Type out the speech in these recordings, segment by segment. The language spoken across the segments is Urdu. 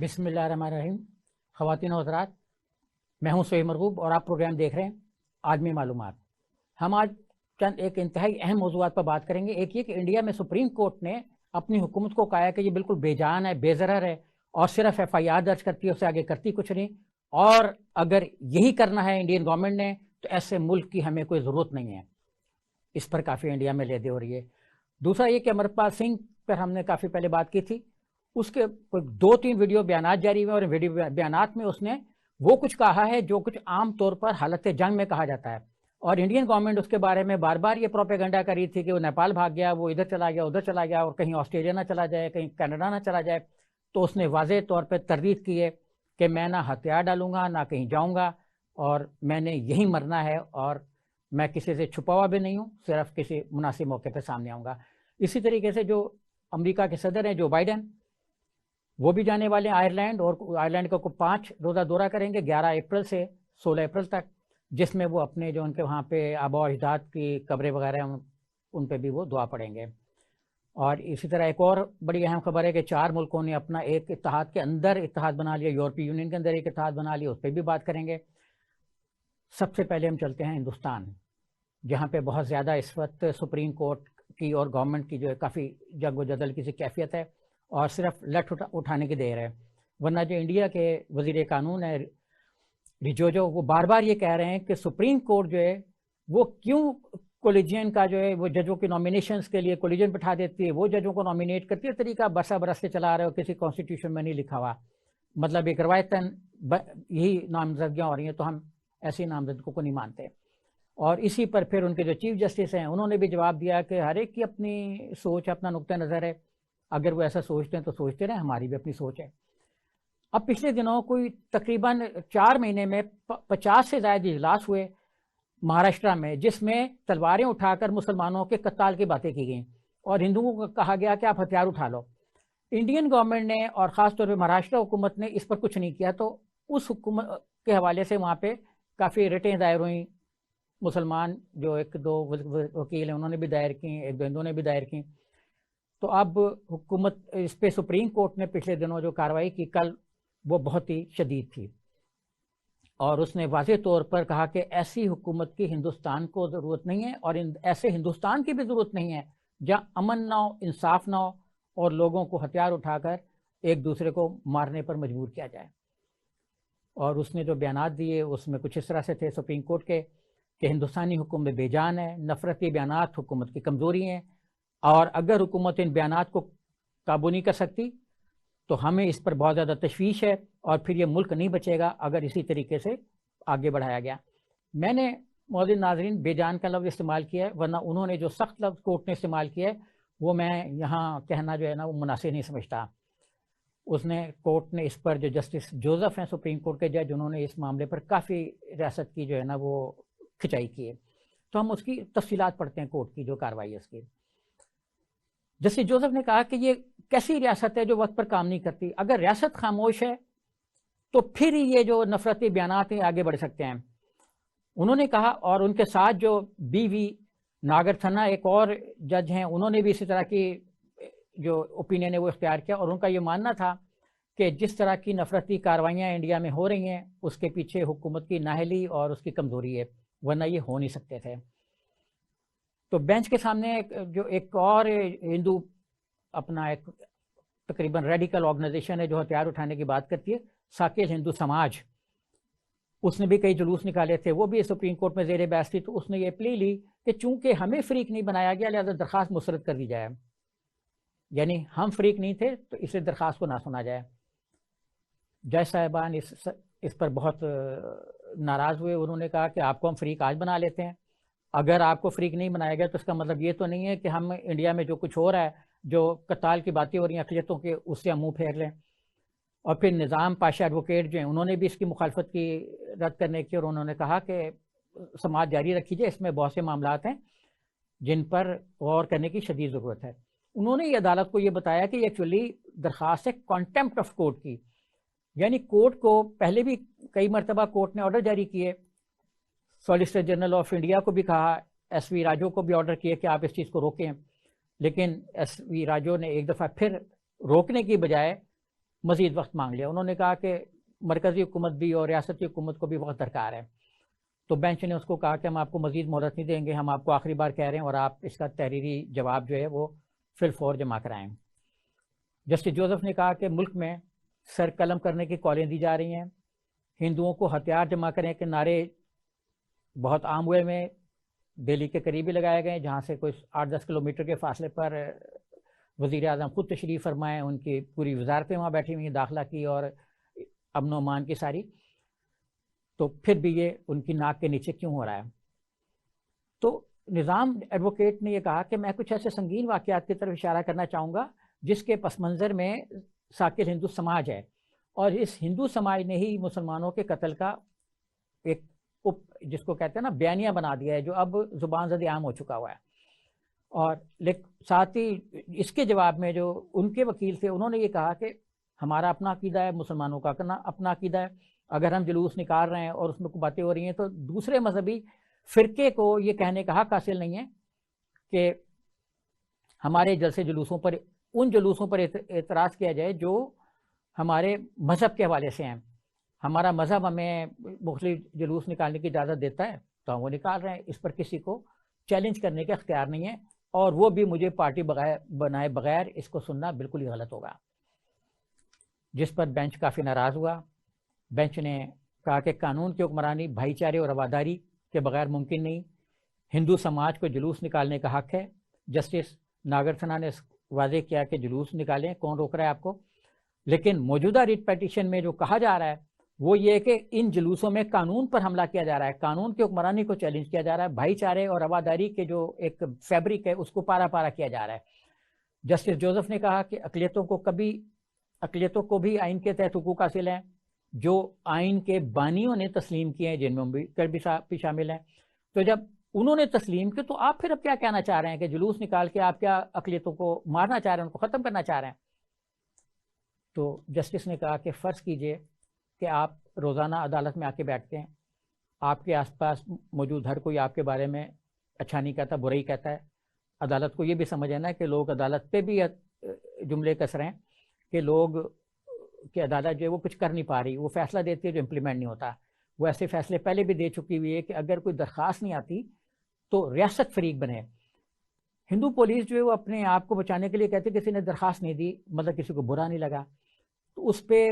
بسم اللہ الرحمن الرحیم۔ خواتین و حضرات، میں ہوں سہیل مرغوب اور آپ پروگرام دیکھ رہے ہیں عالمی معلومات۔ ہم آج چند ایک انتہائی اہم موضوعات پر بات کریں گے۔ ایک یہ کہ انڈیا میں سپریم کورٹ نے اپنی حکومت کو کہا ہے کہ یہ بالکل بے جان ہے، بے ضرر ہے اور صرف ایف آئی آر درج کرتی ہے، اس سے آگے کرتی کچھ نہیں، اور اگر یہی کرنا ہے انڈین گورنمنٹ نے تو ایسے ملک کی ہمیں کوئی ضرورت نہیں ہے۔ اس پر کافی انڈیا میں لیدے ہو رہی ہے۔ دوسرا یہ کہ امرپال سنگھ پر ہم نے کافی پہلے بات کی تھی، اس کے کوئی 2-3 ویڈیو بیانات جاری ہوئے اور ویڈیو بیانات میں اس نے وہ کچھ کہا ہے جو کچھ عام طور پر حالت جنگ میں کہا جاتا ہے، اور انڈین گورنمنٹ اس کے بارے میں بار بار یہ پروپیگنڈا کر رہی تھی کہ وہ نیپال بھاگ گیا، وہ ادھر چلا گیا ادھر چلا گیا، اور کہیں آسٹریلیا نہ چلا جائے، کہیں کینیڈا نہ چلا جائے۔ تو اس نے واضح طور پہ تردید کی ہے کہ میں نہ ہتھیار ڈالوں گا، نہ کہیں جاؤں گا، اور میں نے یہی مرنا ہے، اور میں کسی سے چھپا ہوا بھی نہیں ہوں، صرف کسی مناسب موقع پہ سامنے آؤں گا۔ اسی طریقے سے جو امریکہ کے صدر ہیں جو بائیڈن، وہ بھی جانے والے ہیں آئرلینڈ، اور آئرلینڈ کا 5 روزہ دورہ کریں گے 11 اپریل سے 16 اپریل تک، جس میں وہ اپنے جو ان کے وہاں پہ آباء و اجداد کی قبریں وغیرہ ہیں ان پہ بھی وہ دعا پڑھیں گے۔ اور اسی طرح ایک اور بڑی اہم خبر ہے کہ 4 ملکوں نے اپنا ایک اتحاد کے اندر اتحاد بنا لیا، یورپی یونین کے اندر ایک اتحاد بنا لیا، اس پہ بھی بات کریں گے۔ سب سے پہلے ہم چلتے ہیں ہندوستان، جہاں پہ بہت زیادہ اس وقت سپریم کورٹ کی اور گورنمنٹ کی جو ہے کافی جنگ و جدل کی سی کیفیت ہے، اور صرف لٹ اٹھانے کی دیر ہے۔ ورنہ جو انڈیا کے وزیر قانون ہے ریجوجو، وہ بار بار یہ کہہ رہے ہیں کہ سپریم کورٹ جو ہے وہ کیوں کولیجین کا جو ہے وہ ججوں کی نامینیشنز کے لیے کولیجین بٹھا دیتی ہے، وہ ججوں کو نامینیٹ کرتی ہے، طریقہ برسا برس سے چلا رہے ہو، کسی کانسٹیٹیوشن میں نہیں لکھا ہوا، مطلب ایک روایتاً یہی نامزدگیاں ہو رہی ہیں تو ہم ایسی نامزدگیوں کو نہیں مانتے۔ اور اسی پر پھر ان کے جو چیف جسٹس ہیں انہوں نے بھی جواب دیا کہ ہر ایک کی اپنی سوچ، اپنا نقطہ نظر ہے، اگر وہ ایسا سوچتے ہیں تو سوچتے رہیں، ہماری بھی اپنی سوچ ہے۔ اب پچھلے دنوں کوئی تقریباً 4 مہینے میں 50 سے زائد اجلاس ہوئے مہاراشٹرا میں، جس میں تلواریں اٹھا کر مسلمانوں کے قتال کی باتیں کی گئیں، اور ہندوؤں کو کہا گیا کہ آپ ہتھیار اٹھا لو۔ انڈین گورنمنٹ نے اور خاص طور پہ مہاراشٹر حکومت نے اس پر کچھ نہیں کیا، تو اس حکومت کے حوالے سے وہاں پہ کافی ریٹیں دائر ہوئیں۔ مسلمان جو 1-2 وکیل ہیں انہوں نے بھی دائر کی، 1-2 ہندوؤں نے بھی دائر کی۔ تو اب حکومت اس پہ سپریم کورٹ نے پچھلے دنوں جو کارروائی کی کل، وہ بہت ہی شدید تھی، اور اس نے واضح طور پر کہا کہ ایسی حکومت کی ہندوستان کو ضرورت نہیں ہے، اور ایسے ہندوستان کی بھی ضرورت نہیں ہے جہاں امن نہ ہو، انصاف نہ ہو، اور لوگوں کو ہتھیار اٹھا کر ایک دوسرے کو مارنے پر مجبور کیا جائے۔ اور اس نے جو بیانات دیے اس میں کچھ اس طرح سے تھے سپریم کورٹ کے کہ ہندوستانی حکومت بے جان ہے، نفرتی بیانات حکومت کی کمزوری ہیں، اور اگر حکومت ان بیانات کو قابو نہیں کر سکتی تو ہمیں اس پر بہت زیادہ تشویش ہے، اور پھر یہ ملک نہیں بچے گا اگر اسی طریقے سے آگے بڑھایا گیا۔ میں نے معزز ناظرین بے جان کا لفظ استعمال کیا ہے، ورنہ انہوں نے جو سخت لفظ کورٹ نے استعمال کیا ہے وہ میں یہاں کہنا جو ہے نا وہ مناسب نہیں سمجھتا۔ اس نے کورٹ نے اس پر جو جسٹس جوزف ہیں سپریم کورٹ کے جج، انہوں نے اس معاملے پر کافی ریاست کی جو ہے نا وہ کھچائی کی ہے۔ تو ہم اس کی تفصیلات پڑھتے ہیں، کورٹ کی جو کارروائی ہے اس کی۔ جسٹس جوزف نے کہا کہ یہ کیسی ریاست ہے جو وقت پر کام نہیں کرتی؟ اگر ریاست خاموش ہے تو پھر یہ جو نفرتی بیانات ہیں آگے بڑھ سکتے ہیں۔ انہوں نے کہا، اور ان کے ساتھ جو بی وی ناگر تھنا ایک اور جج ہیں، انہوں نے بھی اسی طرح کی جو اوپینین ہے وہ اختیار کیا، اور ان کا یہ ماننا تھا کہ جس طرح کی نفرتی کارروائیاں انڈیا میں ہو رہی ہیں اس کے پیچھے حکومت کی نااہلی اور اس کی کمزوری ہے، ورنہ یہ ہو نہیں سکتے تھے۔ تو بینچ کے سامنے جو ایک اور ہندو اپنا ایک تقریباً ریڈیکل آرگنائزیشن ہے جو ہتھیار اٹھانے کی بات کرتی ہے، ساکیل ہندو سماج، اس نے بھی کئی جلوس نکالے تھے، وہ بھی سپریم کورٹ میں زیر بحث تھی۔ تو اس نے یہ اپیل لی کہ چونکہ ہمیں فریق نہیں بنایا گیا لہذا درخواست مسترد کر دی جائے، یعنی ہم فریق نہیں تھے تو اسے درخواست کو نہ سنا جائے۔ جج صاحبان اس پر بہت ناراض ہوئے، انہوں نے کہا کہ آپ کو ہم فریق آج بنا لیتے ہیں، اگر آپ کو فریق نہیں بنایا گیا تو اس کا مطلب یہ تو نہیں ہے کہ ہم انڈیا میں جو کچھ ہو رہا ہے، جو قتال کی باتیں ہو رہی ہیں اقلیتوں کے، اس سے ہم منہ پھیر لیں۔ اور پھر نظام پاشا ایڈوکیٹ جو ہیں انہوں نے بھی اس کی مخالفت کی، رد کرنے کی، اور انہوں نے کہا کہ سماعت جاری رکھی جائے، اس میں بہت سے معاملات ہیں جن پر غور کرنے کی شدید ضرورت ہے۔ انہوں نے یہ عدالت کو یہ بتایا کہ یہ ایکچولی درخواست ہے کانٹیمپٹ آف کورٹ کی، یعنی کورٹ کو پہلے بھی کئی مرتبہ کورٹ نے آرڈر جاری کیے، سالیسیٹر جنرل آف انڈیا کو بھی کہا، ایس وی راجو کو بھی آرڈر کیا کہ آپ اس چیز کو روکیں، لیکن ایس وی راجو نے ایک دفعہ پھر روکنے کی بجائے مزید وقت مانگ لیا. انہوں نے کہا کہ مرکزی حکومت بھی اور ریاستی حکومت کو بھی وقت درکار ہے. تو بینچ نے اس کو کہا کہ ہم آپ کو مزید مہلت نہیں دیں گے, ہم آپ کو آخری بار کہہ رہے ہیں اور آپ اس کا تحریری جواب جو ہے وہ فی الفور جمع کرائیں. جسٹس جوزف نے کہا کہ ملک میں سر قلم کرنے کی کالیں دی جا رہی ہیں, ہندوؤں کو ہتھیار جمع کرنے کے نعرے بہت عام ہوئے میں دہلی کے قریب ہی لگائے گئے, جہاں سے کوئی 8-10 کلومیٹر کے فاصلے پر وزیر اعظم خود تشریف فرمائے, ان کی پوری وزارتیں وہاں بیٹھی ہوئی ہیں, داخلہ کی اور امن و امان کی ساری. تو پھر بھی یہ ان کی ناک کے نیچے کیوں ہو رہا ہے؟ تو نظام ایڈوکیٹ نے یہ کہا کہ میں کچھ ایسے سنگین واقعات کی طرف اشارہ کرنا چاہوں گا جس کے پس منظر میں ساکر ہندو سماج ہے, اور اس ہندو سماج نے ہی مسلمانوں کے قتل کا ایک جس کو کہتے ہیں نا بیانیہ بنا دیا ہے, جو اب زبان زد عام ہو چکا ہوا ہے. اور ساتھ ہی اس کے جواب میں جو ان کے وکیل تھے انہوں نے یہ کہا کہ ہمارا اپنا عقیدہ ہے, مسلمانوں کا اپنا عقیدہ ہے, اگر ہم جلوس نکال رہے ہیں اور اس میں کوئی باتیں ہو رہی ہیں تو دوسرے مذہبی فرقے کو یہ کہنے کا حق حاصل نہیں ہے کہ ہمارے جلسے جلوسوں پر, ان جلوسوں پر اعتراض کیا جائے جو ہمارے مذہب کے حوالے سے ہیں. ہمارا مذہب ہمیں مختلف جلوس نکالنے کی اجازت دیتا ہے تو ہم وہ نکال رہے ہیں, اس پر کسی کو چیلنج کرنے کا اختیار نہیں ہے, اور وہ بھی مجھے پارٹی بنائے بغیر اس کو سننا بالکل ہی غلط ہوگا. جس پر بینچ کافی ناراض ہوا. بینچ نے کہا کہ قانون کی حکمرانی بھائی چارے اور رواداری کے بغیر ممکن نہیں, ہندو سماج کو جلوس نکالنے کا حق ہے. جسٹس ناگرسنا نے واضح کیا کہ جلوس نکالیں, کون روک رہا ہے آپ کو, لیکن موجودہ ریٹ پیٹیشن میں جو کہا جا رہا ہے وہ یہ کہ ان جلوسوں میں قانون پر حملہ کیا جا رہا ہے, قانون کی حکمرانی کو چیلنج کیا جا رہا ہے, بھائی چارے اور رواداری کے جو ایک فیبرک ہے اس کو پارا پارا کیا جا رہا ہے. جسٹس جوزف نے کہا کہ اقلیتوں کو بھی آئین کے تحت حقوق حاصل ہیں جو آئین کے بانیوں نے تسلیم کیے ہیں, جن میں بھی شامل ہیں. تو جب انہوں نے تسلیم کی تو آپ پھر اب کیا کہنا چاہ رہے ہیں کہ جلوس نکال کے آپ کیا اقلیتوں کو مارنا چاہ رہے ہیں, ان کو ختم کرنا چاہ رہے ہیں؟ تو جسٹس نے کہا کہ فرض کیجئے کہ آپ روزانہ عدالت میں آ کے بیٹھتے ہیں, آپ کے آس پاس موجود ہر کوئی آپ کے بارے میں اچھا نہیں کہتا, برا ہی کہتا ہے. عدالت کو یہ بھی سمجھ آنا ہے کہ لوگ عدالت پہ بھی جملے کس رہے ہیں کہ لوگ کہ عدالت جو ہے وہ کچھ کر نہیں پا رہی, وہ فیصلہ دیتی ہے جو امپلیمنٹ نہیں ہوتا. وہ ایسے فیصلے پہلے بھی دے چکی ہوئی ہے کہ اگر کوئی درخواست نہیں آتی تو ریاست فریق بنے. ہندو پولیس جو ہے وہ اپنے آپ کو بچانے کے لیے کہتے کسی نے درخواست نہیں دی, مطلب کسی کو برا نہیں لگا. تو اس پہ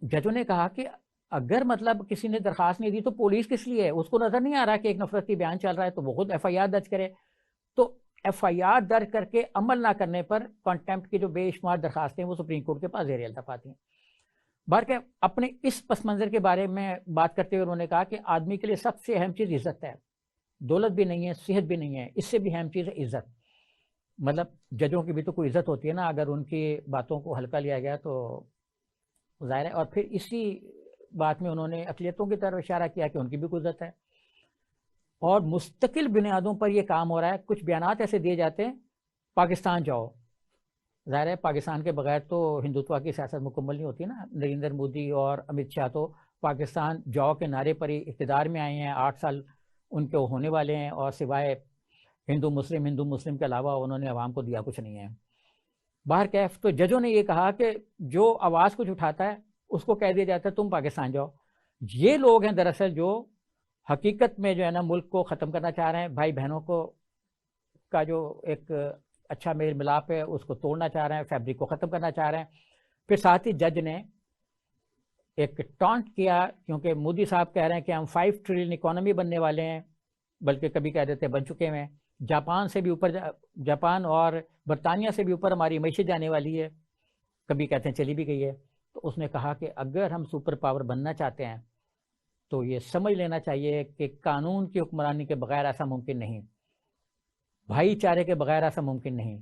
ججوں نے کہا کہ اگر مطلب کسی نے درخواست نہیں دی تو پولیس کس لیے ہے؟ اس کو نظر نہیں آ رہا کہ ایک نفرتی بیان چل رہا ہے تو وہ خود ایف آئی آر درج کرے. تو ایف آئی آر درج کر کے عمل نہ کرنے پر کنٹیمپٹ کی جو بے شمار درخواستیں وہ سپریم کورٹ کے پاس زیر التفات آتی ہیں. بہرکیف اپنے اس پس منظر کے بارے میں بات کرتے ہوئے انہوں نے کہا کہ آدمی کے لیے سب سے اہم چیز عزت ہے, دولت بھی نہیں ہے, صحت بھی نہیں ہے, اس سے بھی اہم چیز ہے عزت. مطلب ججوں کی بھی تو کوئی عزت ہوتی ہے نا, اگر ان کی باتوں کو ہلکا لیا گیا تو ظاہر ہے. اور پھر اسی بات میں انہوں نے اقلیتوں کی طرف اشارہ کیا کہ ان کی بھی کوئی عزت ہے, اور مستقل بنیادوں پر یہ کام ہو رہا ہے. کچھ بیانات ایسے دیے جاتے ہیں پاکستان جاؤ, ظاہر ہے پاکستان کے بغیر تو ہندوتوا کی سیاست مکمل نہیں ہوتی نا. نریندر مودی اور امت شاہ تو پاکستان جاؤ کے نعرے پر ہی اقتدار میں آئے ہیں, 8 سال ان کے ہونے والے ہیں, اور سوائے ہندو مسلم کے علاوہ انہوں نے عوام کو دیا کچھ نہیں ہے. باہر کیف تو ججوں نے یہ کہا کہ جو آواز کچھ اٹھاتا ہے اس کو کہہ دیا جاتا ہے تم پاکستان جاؤ. یہ لوگ ہیں دراصل جو حقیقت میں جو ہے نا ملک کو ختم کرنا چاہ رہے ہیں, بھائی بہنوں کو کا جو ایک اچھا میل ملاپ ہے اس کو توڑنا چاہ رہے ہیں, فیبرک کو ختم کرنا چاہ رہے ہیں. پھر ساتھ ہی جج نے ایک ٹانٹ کیا, کیونکہ مودی صاحب کہہ رہے ہیں کہ ہم 5 ٹریلین اکانومی بننے والے ہیں, بلکہ کبھی کہہ دیتے بن چکے ہیں, جاپان سے بھی اوپر, جاپان اور برطانیہ سے بھی اوپر ہماری معیشت جانے والی ہے, کبھی کہتے ہیں چلی بھی گئی ہے. تو اس نے کہا کہ اگر ہم سپر پاور بننا چاہتے ہیں تو یہ سمجھ لینا چاہیے کہ قانون کی حکمرانی کے بغیر ایسا ممکن نہیں, بھائی چارے کے بغیر ایسا ممکن نہیں.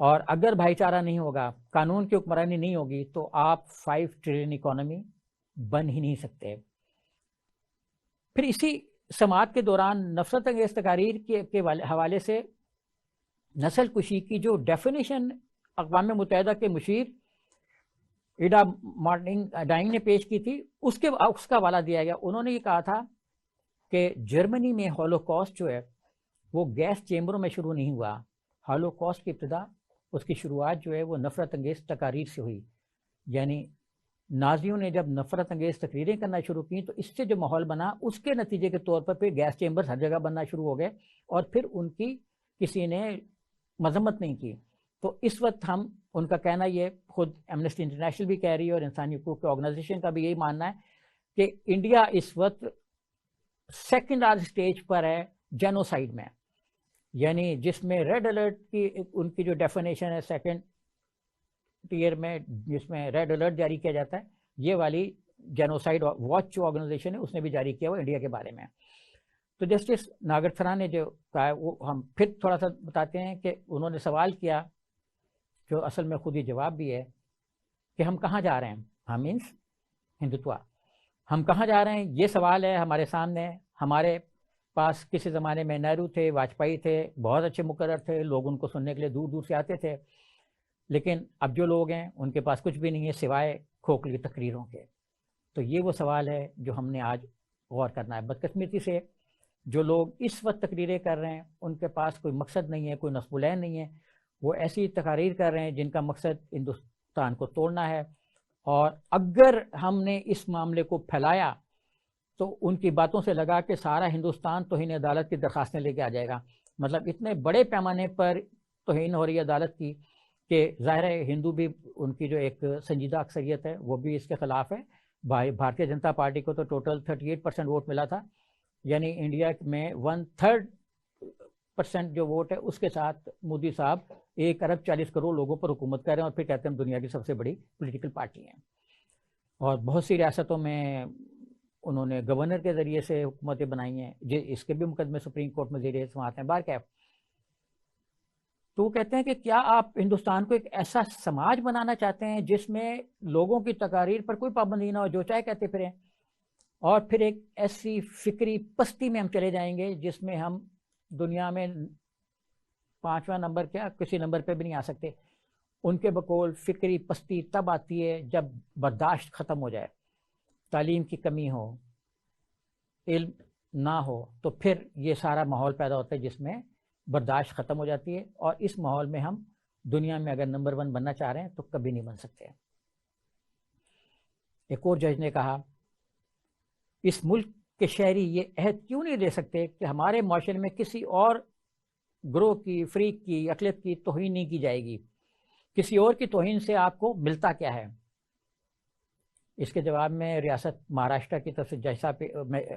اور اگر بھائی چارہ نہیں ہوگا, قانون کی حکمرانی نہیں ہوگی تو آپ 5 ٹریلین اکانومی بن ہی نہیں سکتے. پھر اسی سماعت کے دوران نفرت انگیز تقاریر کے حوالے سے نسل کشی کی جو ڈیفینیشن اقوام متحدہ کے مشیر ایڈا ڈائنگ نے پیش کی تھی اس کا حوالہ دیا گیا. انہوں نے یہ کہا تھا کہ جرمنی میں ہولوکاسٹ جو ہے وہ گیس چیمبروں میں شروع نہیں ہوا, ہولوکاسٹ کی ابتدا اس کی شروعات جو ہے وہ نفرت انگیز تقاریر سے ہوئی. یعنی نازیوں نے جب نفرت انگیز تقریریں کرنا شروع کی تو اس سے جو ماحول بنا اس کے نتیجے کے طور پر پھر گیس چیمبرز ہر جگہ بننا شروع ہو گئے اور پھر ان کی کسی نے مذمت نہیں کی. تو اس وقت ہم ان کا کہنا یہ خود ایمنسٹی انٹرنیشنل بھی کہہ رہی ہے اور انسانی حقوق کی آرگنائزیشن کا بھی یہی ماننا ہے کہ انڈیا اس وقت سیکنڈ لارج اسٹیج پر ہے جینوسائیڈ میں. یعنی جس میں ریڈ الرٹ کی ان کی جو ڈیفینیشن ہے سیکنڈ ٹیئر میں جس میں ریڈ الرٹ جاری کیا جاتا ہے, یہ والی جینوسائیڈ واچ جو آرگنائزیشن ہے اس نے بھی جاری کیا وہ انڈیا کے بارے میں. تو جسٹس ناگرتھرا نے جو کہا وہ ہم پھر تھوڑا سا بتاتے ہیں کہ انہوں نے سوال کیا جو اصل میں خود ہی جواب بھی ہے کہ ہم کہاں جا رہے ہیں. ہم مینس ہندوتوا, ہم کہاں جا رہے ہیں یہ سوال ہے ہمارے سامنے. ہمارے پاس کسی زمانے میں نہرو تھے, واجپئی تھے, بہت اچھے مقرر تھے, لوگ ان کو سننے کے لیے دور دور سے آتے تھے. لیکن اب جو لوگ ہیں ان کے پاس کچھ بھی نہیں ہے سوائے کھوکھلی تقریروں کے. تو یہ وہ سوال ہے جو ہم نے آج غور کرنا ہے. بدقسمتی سے جو لوگ اس وقت تقریریں کر رہے ہیں ان کے پاس کوئی مقصد نہیں ہے, کوئی نصب العین نہیں ہے. وہ ایسی تقاریر کر رہے ہیں جن کا مقصد ہندوستان کو توڑنا ہے. اور اگر ہم نے اس معاملے کو پھیلایا تو ان کی باتوں سے لگا کہ سارا ہندوستان توہین عدالت کی درخواستیں لے کے آ جائے گا. مطلب اتنے بڑے پیمانے پر توہین ہو رہی ہے عدالت کی کہ ظاہر ہے ہندو بھی ان کی جو ایک سنجیدہ اکثریت ہے وہ بھی اس کے خلاف ہے. بھارتیہ جنتا پارٹی کو تو ٹوٹل 38% ووٹ ملا تھا. یعنی انڈیا میں 1/3% جو ووٹ ہے اس کے ساتھ مودی صاحب 1 ارب 40 کروڑ لوگوں پر حکومت کر رہے ہیں اور پھر کہتے ہیں ہم دنیا کی سب سے بڑی پولیٹیکل پارٹی ہیں. اور بہت سی ریاستوں میں انہوں نے گورنر کے ذریعے سے حکومتیں بنائی ہیں. اس کے بھی مقدمے سپریم کورٹ میں زیر سماعت ہیں بار کیف. تو وہ کہتے ہیں کہ کیا آپ ہندوستان کو ایک ایسا سماج بنانا چاہتے ہیں جس میں لوگوں کی تقاریر پر کوئی پابندی نہ ہو, جو چاہے کہتے پھریں, اور پھر ایک ایسی فکری پستی میں ہم چلے جائیں گے جس میں ہم دنیا میں 5واں نمبر کیا کسی نمبر پہ بھی نہیں آ سکتے. ان کے بقول فکری پستی تب آتی ہے جب برداشت ختم ہو جائے, تعلیم کی کمی ہو, علم نہ ہو, تو پھر یہ سارا ماحول پیدا ہوتا ہے جس میں برداشت ختم ہو جاتی ہے. اور اس ماحول میں ہم دنیا میں اگر نمبر 1 بننا چاہ رہے ہیں تو کبھی نہیں بن سکتے. ایک اور جج نے کہا اس ملک کے شہری یہ عہد کیوں نہیں دے سکتے کہ ہمارے معاشرے میں کسی اور گروہ کی, فریق کی, اقلیت کی توہین نہیں کی جائے گی. کسی اور کی توہین سے آپ کو ملتا کیا ہے؟ اس کے جواب میں ریاست مہاراشٹر کی طرف سے جج صاحب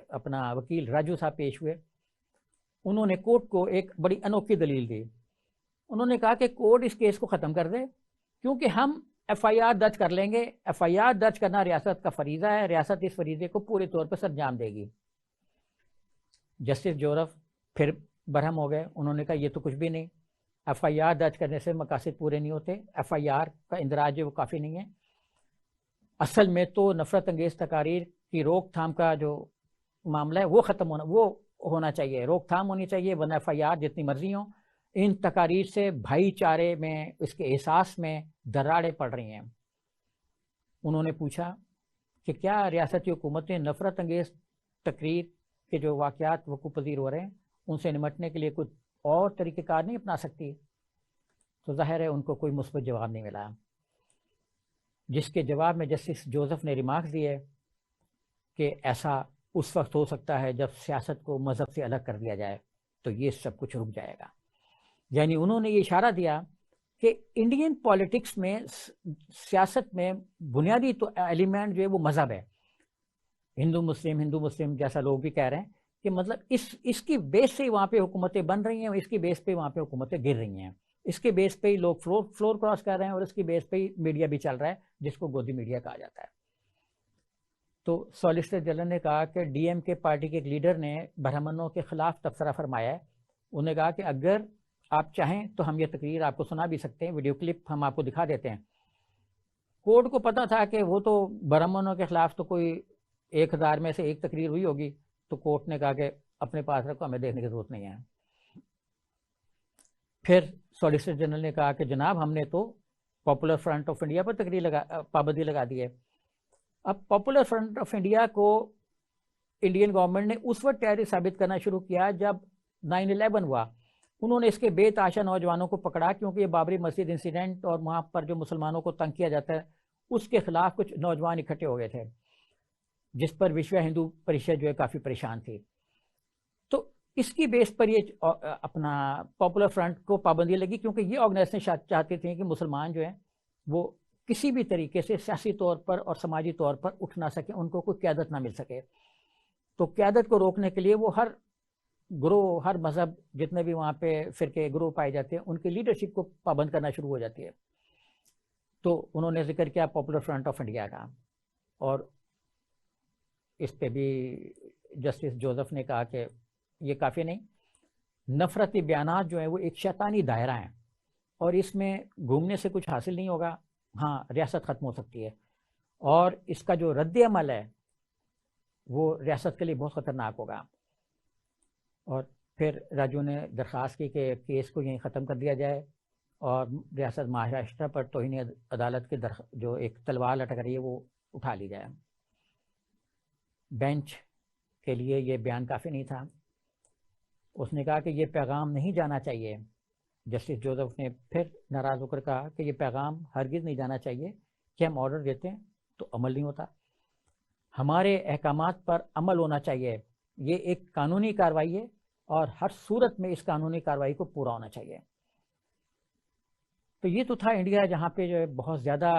اپنا وکیل راجو صاحب پیش ہوئے. انہوں نے کورٹ کو ایک بڑی انوکھی دلیل دی. انہوں نے کہا کہ کورٹ اس کیس کو ختم کر دے کیونکہ ہم ایف آئی آر درج کر لیں گے. ایف آئی آر درج کرنا ریاست کا فریضہ ہے, ریاست اس فریضے کو پورے طور پر سرانجام دے گی. جسٹس جوزف پھر برہم ہو گئے. انہوں نے کہا یہ تو کچھ بھی نہیں, ایف آئی آر درج کرنے سے مقاصد پورے نہیں ہوتے, ایف آئی آر کا اندراج جو وہ کافی نہیں ہے. اصل میں تو نفرت انگیز تقاریر کی روک تھام کا جو معاملہ ہے وہ ختم ہونا چاہیے, روک تھام ہونی چاہیے, ورنہ ایف آئی آر جتنی مرضی ہوں. ان تقاریر سے بھائی چارے میں, اس کے احساس میں دراڑیں پڑ رہی ہیں. انہوں نے پوچھا کہ کیا ریاستی حکومتیں نفرت انگیز تقریر کے جو واقعات وقوع پذیر ہو رہے ہیں ان سے نمٹنے کے لیے کچھ اور طریقہ کار نہیں اپنا سکتی؟ تو ظاہر ہے ان کو کوئی مثبت جواب نہیں ملا, جس کے جواب میں جسٹس جوزف نے ریمارکس دیے کہ ایسا اس وقت ہو سکتا ہے جب سیاست کو مذہب سے الگ کر دیا جائے تو یہ سب کچھ رک جائے گا. یعنی انہوں نے یہ اشارہ دیا کہ انڈین پالیٹکس میں, سیاست میں بنیادی تو ایلیمنٹ جو ہے وہ مذہب ہے. ہندو مسلم جیسا لوگ بھی کہہ رہے ہیں کہ مطلب اس کی بیس سے وہاں پہ حکومتیں بن رہی ہیں, اس کی بیس پہ وہاں پہ حکومتیں گر رہی ہیں, اس کے بیس پہ ہی لوگ فلور کراس کر رہے ہیں, اور اس کی بیس پہ ہی میڈیا بھی چل رہا ہے جس کو گودی میڈیا کہا جاتا ہے. تو سالیسیٹر جنرل نے کہا کہ ڈی ایم کے پارٹی کے ایک لیڈر نے برہمنوں کے خلاف تبصرہ فرمایا ہے. انہوں نے کہا کہ اگر آپ چاہیں تو ہم یہ تقریر آپ کو سنا بھی سکتے ہیں, ویڈیو کلپ ہم آپ کو دکھا دیتے ہیں. کورٹ کو پتا تھا کہ وہ تو برہمنوں کے خلاف تو کوئی 1000 میں سے ایک تقریر ہوئی ہوگی, تو کورٹ نے کہا کہ اپنے پاس رکھو, ہمیں دیکھنے کی ضرورت نہیں ہے. پھر سالیسیٹر جنرل نے کہا کہ جناب ہم نے تو پاپولر فرنٹ آف انڈیا پر پابندی لگا دی ہے. اب پاپولر فرنٹ آف انڈیا کو انڈین گورنمنٹ نے اس وقت ٹیررسٹ ثابت کرنا شروع کیا جب 9/11 ہوا. انہوں نے اس کے بے تحاشا نوجوانوں کو پکڑا، کیونکہ یہ بابری مسجد انسیڈنٹ اور وہاں پر جو مسلمانوں کو تنگ کیا جاتا ہے اس کے خلاف کچھ نوجوان اکٹھے ہو گئے تھے، جس پر وشو ہندو پریشد جو ہے کافی پریشان تھی۔ تو اس کی بیس پر یہ اپنا پاپولر فرنٹ کو پابندی لگی، کیونکہ یہ آرگنائزیشن چاہتی تھیں کہ مسلمان جو ہیں وہ کسی بھی طریقے سے سیاسی طور پر اور سماجی طور پر اٹھ نہ سکیں، ان کو کوئی قیادت نہ مل سکے۔ تو قیادت کو روکنے کے لیے وہ ہر گروہ، ہر مذہب، جتنے بھی وہاں پہ فرقے گروہ پائے جاتے ہیں، ان کی لیڈرشپ کو پابند کرنا شروع ہو جاتی ہے۔ تو انہوں نے ذکر کیا پاپولر فرنٹ آف انڈیا کا، اور اس پہ بھی جسٹس جوزف نے کہا کہ یہ کافی نہیں، نفرتی بیانات جو ہیں وہ ایک شیطانی دائرہ ہیں، اور اس میں گھومنے سے کچھ حاصل نہیں ہوگا، ہاں ریاست ختم ہو سکتی ہے، اور اس کا جو رد عمل ہے وہ ریاست کے لیے بہت خطرناک ہوگا۔ اور پھر راجو نے درخواست کی کہ کیس کو یہیں ختم کر دیا جائے، اور ریاست مہاراشٹر پر توہین عدالت کی جو ایک تلوار لٹک رہی ہے وہ اٹھا لی جائے۔ بینچ کے لیے یہ بیان کافی نہیں تھا، اس نے کہا کہ یہ پیغام نہیں جانا چاہیے۔ جسٹس جوزف نے پھر ناراض ہو کر کہا کہ یہ پیغام ہرگز نہیں جانا چاہیے کہ ہم آرڈر دیتے ہیں تو عمل نہیں ہوتا، ہمارے احکامات پر عمل ہونا چاہیے، یہ ایک قانونی کارروائی ہے اور ہر صورت میں اس قانونی کارروائی کو پورا ہونا چاہیے۔ تو یہ تو تھا انڈیا، جہاں پہ جو ہے بہت زیادہ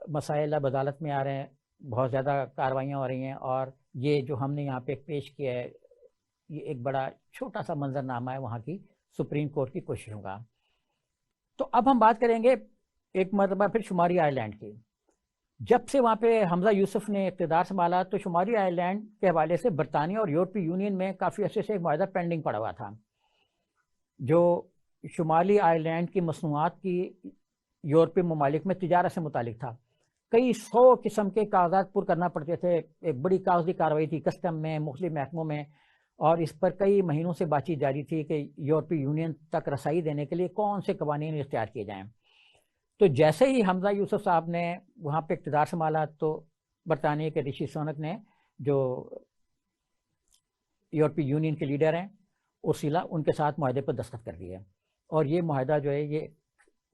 مسائل اب عدالت میں آ رہے ہیں، بہت زیادہ کارروائیاں ہو رہی ہیں، اور یہ جو ہم نے یہاں پہ پیش کیا ہے یہ ایک بڑا چھوٹا سا منظرنامہ ہے وہاں کی سپریم کورٹ کی کوششوں کا۔ تو اب ہم بات کریں گے ایک مرتبہ پھر شمالی آئرلینڈ کی۔ جب سے وہاں پہ حمزہ یوسف نے اقتدار سنبھالا تو شمالی آئرلینڈ کے حوالے سے برطانیہ اور یورپی یونین میں کافی عرصے سے ایک معاہدہ پینڈنگ پڑا ہوا تھا، جو شمالی آئرلینڈ کی مصنوعات کی یورپی ممالک میں تجارت سے متعلق تھا۔ کئی 100 قسم کے کاغذات پر کرنا پڑتے تھے، ایک بڑی کاغذی کارروائی تھی کسٹم میں، مختلف محکموں میں، اور اس پر کئی مہینوں سے بات چیت جاری تھی کہ یورپی یونین تک رسائی دینے کے لیے کون سے قوانین اختیار کیے جائیں۔ تو جیسے ہی حمزہ یوسف صاحب نے وہاں پہ اقتدار سنبھالا تو برطانیہ کے رشی سونک نے، جو یورپی یونین کے لیڈر ہیں، ارسولا، ان کے ساتھ معاہدے پر دستخط کر دیے، اور یہ معاہدہ جو ہے یہ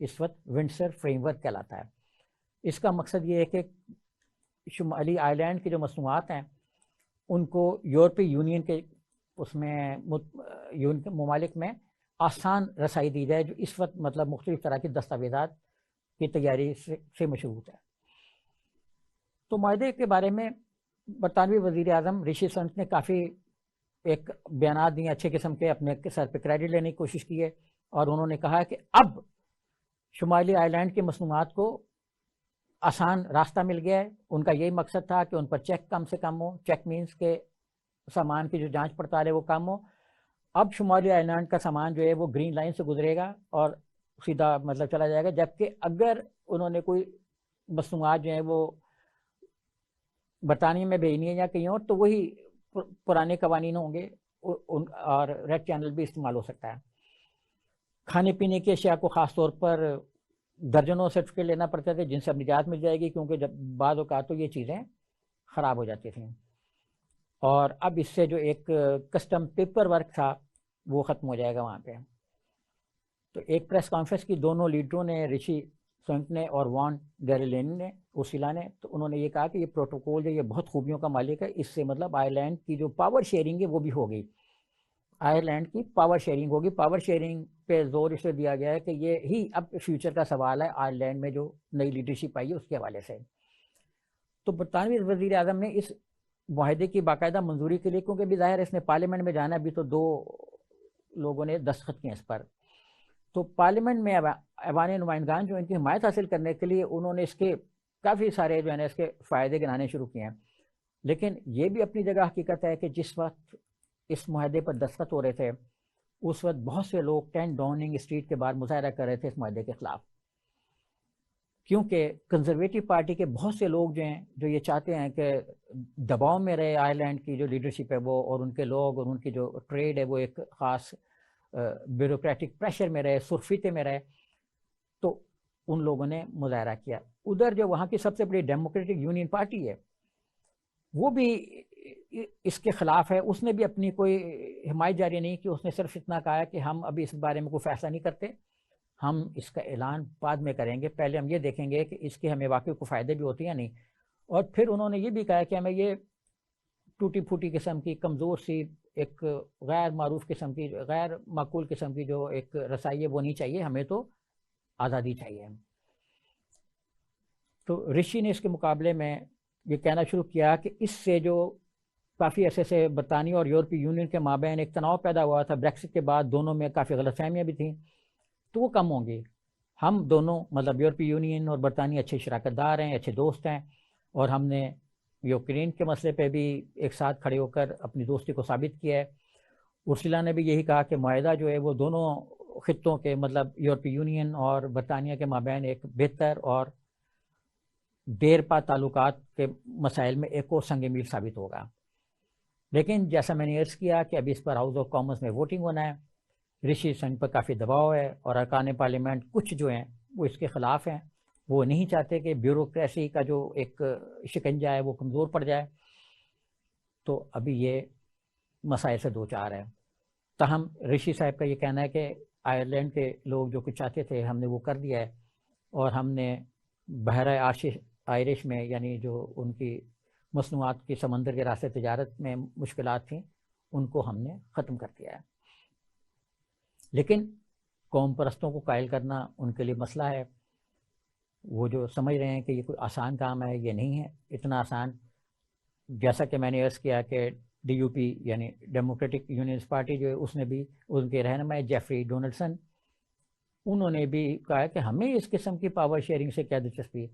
اس وقت ونڈسر فریم ورک کہلاتا ہے۔ اس کا مقصد یہ ہے کہ شمالی آئرلینڈ کی جو مصنوعات ہیں ان کو یورپی یونین کے اس میں ممالک میں آسان رسائی دی جائے، جو اس وقت مطلب مختلف طرح کی دستاویزات کی تیاری سے مشروط ہے۔ تو معاہدے کے بارے میں برطانوی وزیر اعظم رشی سنک نے کافی ایک بیانات دیے، اچھے قسم کے، اپنے سر پہ کریڈٹ لینے کی کوشش کی ہے، اور انہوں نے کہا کہ اب شمالی آئرلینڈ کی مصنوعات کو آسان راستہ مل گیا ہے۔ ان کا یہی مقصد تھا کہ ان پر چیک کم سے کم ہو، چیک مینس کے سامان کی جو جانچ پڑتال ہے وہ کم ہو۔ اب شمالی آئرلینڈ کا سامان جو ہے وہ گرین لائن سے گزرے گا اور سیدھا مطلب چلا جائے گا، جبکہ اگر انہوں نے کوئی مصنوعات جو ہیں وہ برطانیہ میں بھیجنی ہے یا کہیں اور، تو وہی پرانے قوانین ہوں گے، اور ریڈ چینل بھی استعمال ہو سکتا ہے۔ کھانے پینے کی اشیاء کو خاص طور پر درجنوں سرٹیفکیٹ لینا پڑتے تھے جن سے اب نجات مل جائے گی، کیونکہ جب بعض اوقات تو یہ چیزیں خراب ہو جاتی تھیں، اور اب اس سے جو ایک کسٹم پیپر ورک تھا وہ ختم ہو جائے گا وہاں پہ۔ تو ایک پریس کانفرنس کی دونوں لیڈروں نے، رشی سنک نے اور وان ڈیر لین نے، ارسولا نے، تو انہوں نے یہ کہا کہ یہ پروٹوکول جو یہ بہت خوبیوں کا مالک ہے، اس سے مطلب آئرلینڈ کی جو پاور شیئرنگ ہے وہ بھی ہوگی، آئرلینڈ کی پاور شیئرنگ ہوگی۔ پاور شیئرنگ پہ زور اس لیے دیا گیا ہے کہ یہ ہی اب فیوچر کا سوال ہے، آئرلینڈ میں جو نئی لیڈرشپ آئی ہے اس کے حوالے سے۔ تو برطانوی وزیر اعظم نے اس معاہدے کی باقاعدہ منظوری کے لیے، کیونکہ بھی ظاہر ہے اس نے پارلیمنٹ میں جانا، ابھی تو 2 لوگوں نے دستخط کیے اس پر، تو پارلیمنٹ میں ایوان نمائندگان جو ان کی حمایت حاصل کرنے کے لیے انہوں نے اس کے کافی سارے جو ہے نا اس کے فائدے گنانے شروع کیے ہیں۔ لیکن یہ بھی اپنی جگہ حقیقت ہے کہ جس وقت اس معاہدے پر دستخط ہو رہے تھے اس وقت بہت سے لوگ 10 ڈاؤننگ اسٹریٹ کے باہر مظاہرہ کر رہے تھے اس معاہدے کے خلاف، کیونکہ کنزرویٹو پارٹی کے بہت سے لوگ جو ہیں جو یہ چاہتے ہیں کہ دباؤ میں رہے آئرلینڈ کی جو لیڈرشپ ہے وہ، اور ان کے لوگ اور ان کی جو ٹریڈ ہے وہ ایک خاص بیوروکریٹک پریشر میں رہے، سرفیتے میں رہے، تو ان لوگوں نے مظاہرہ کیا۔ ادھر جو وہاں کی سب سے بڑی ڈیموکریٹک یونین پارٹی ہے وہ بھی اس کے خلاف ہے، اس نے بھی اپنی کوئی حمایت جاری نہیں کی، اس نے صرف اتنا کہا کہ ہم ابھی اس بارے میں کوئی فیصلہ نہیں کرتے، ہم اس کا اعلان بعد میں کریں گے، پہلے ہم یہ دیکھیں گے کہ اس کے ہمیں واقعی کوئی فائدے بھی ہوتے ہیں یا نہیں۔ اور پھر انہوں نے یہ بھی کہا کہ ہمیں یہ ٹوٹی پھوٹی قسم کی کمزور سی ایک غیر معروف قسم کی غیر معقول قسم کی جو ایک رسائی ہے وہ نہیں چاہیے، ہمیں تو آزادی چاہیے۔ تو رشی نے اس کے مقابلے میں یہ کہنا شروع کیا کہ اس سے جو کافی عرصے سے برطانیہ اور یورپی یونین کے مابین ایک تناؤ پیدا ہوا تھا، بریکسٹ کے بعد دونوں میں کافی غلط فہمیاں بھی تھیں، تو وہ کم ہوں گی۔ ہم دونوں مطلب یورپی یونین اور برطانیہ اچھے شراکت دار ہیں، اچھے دوست ہیں، اور ہم نے یوکرین کے مسئلے پہ بھی ایک ساتھ کھڑے ہو کر اپنی دوستی کو ثابت کیا ہے۔ ارسولا نے بھی یہی کہا کہ معاہدہ جو ہے وہ دونوں خطوں کے مطلب یورپی یونین اور برطانیہ کے مابین ایک بہتر اور دیر پا تعلقات کے مسائل میں ایک اور سنگ میل ثابت ہوگا۔ لیکن جیسا میں نے عرض کیا کہ ابھی اس پر ہاؤس آف کامنز میں ووٹنگ ہونا ہے، رشی سنگھ پر کافی دباؤ ہے، اور ارکان پارلیمنٹ کچھ جو ہیں وہ اس کے خلاف ہیں، وہ نہیں چاہتے کہ بیوروکریسی کا جو ایک شکنجہ ہے وہ کمزور پڑ جائے، تو ابھی یہ مسائل سے دو چار ہے۔ تاہم رشی صاحب کا یہ کہنا ہے کہ آئرلینڈ کے لوگ جو کچھ چاہتے تھے ہم نے وہ کر دیا ہے، اور ہم نے بحیرہ آئرش میں یعنی جو ان کی مصنوعات کی سمندر کے راستے تجارت میں مشکلات تھیں ان کو ہم نے ختم کر دیا ہے۔ لیکن قوم پرستوں کو قائل کرنا ان کے لیے مسئلہ ہے، وہ جو سمجھ رہے ہیں کہ یہ کوئی آسان کام ہے، یہ نہیں ہے اتنا آسان۔ جیسا کہ میں نے عرض کیا کہ ڈی یو پی یعنی ڈیموکریٹک یونینس پارٹی جو ہے اس نے بھی، ان کے رہنما جیفری ڈونلڈسن، انہوں نے بھی کہا کہ ہمیں اس قسم کی پاور شیئرنگ سے کیا دلچسپی ہے،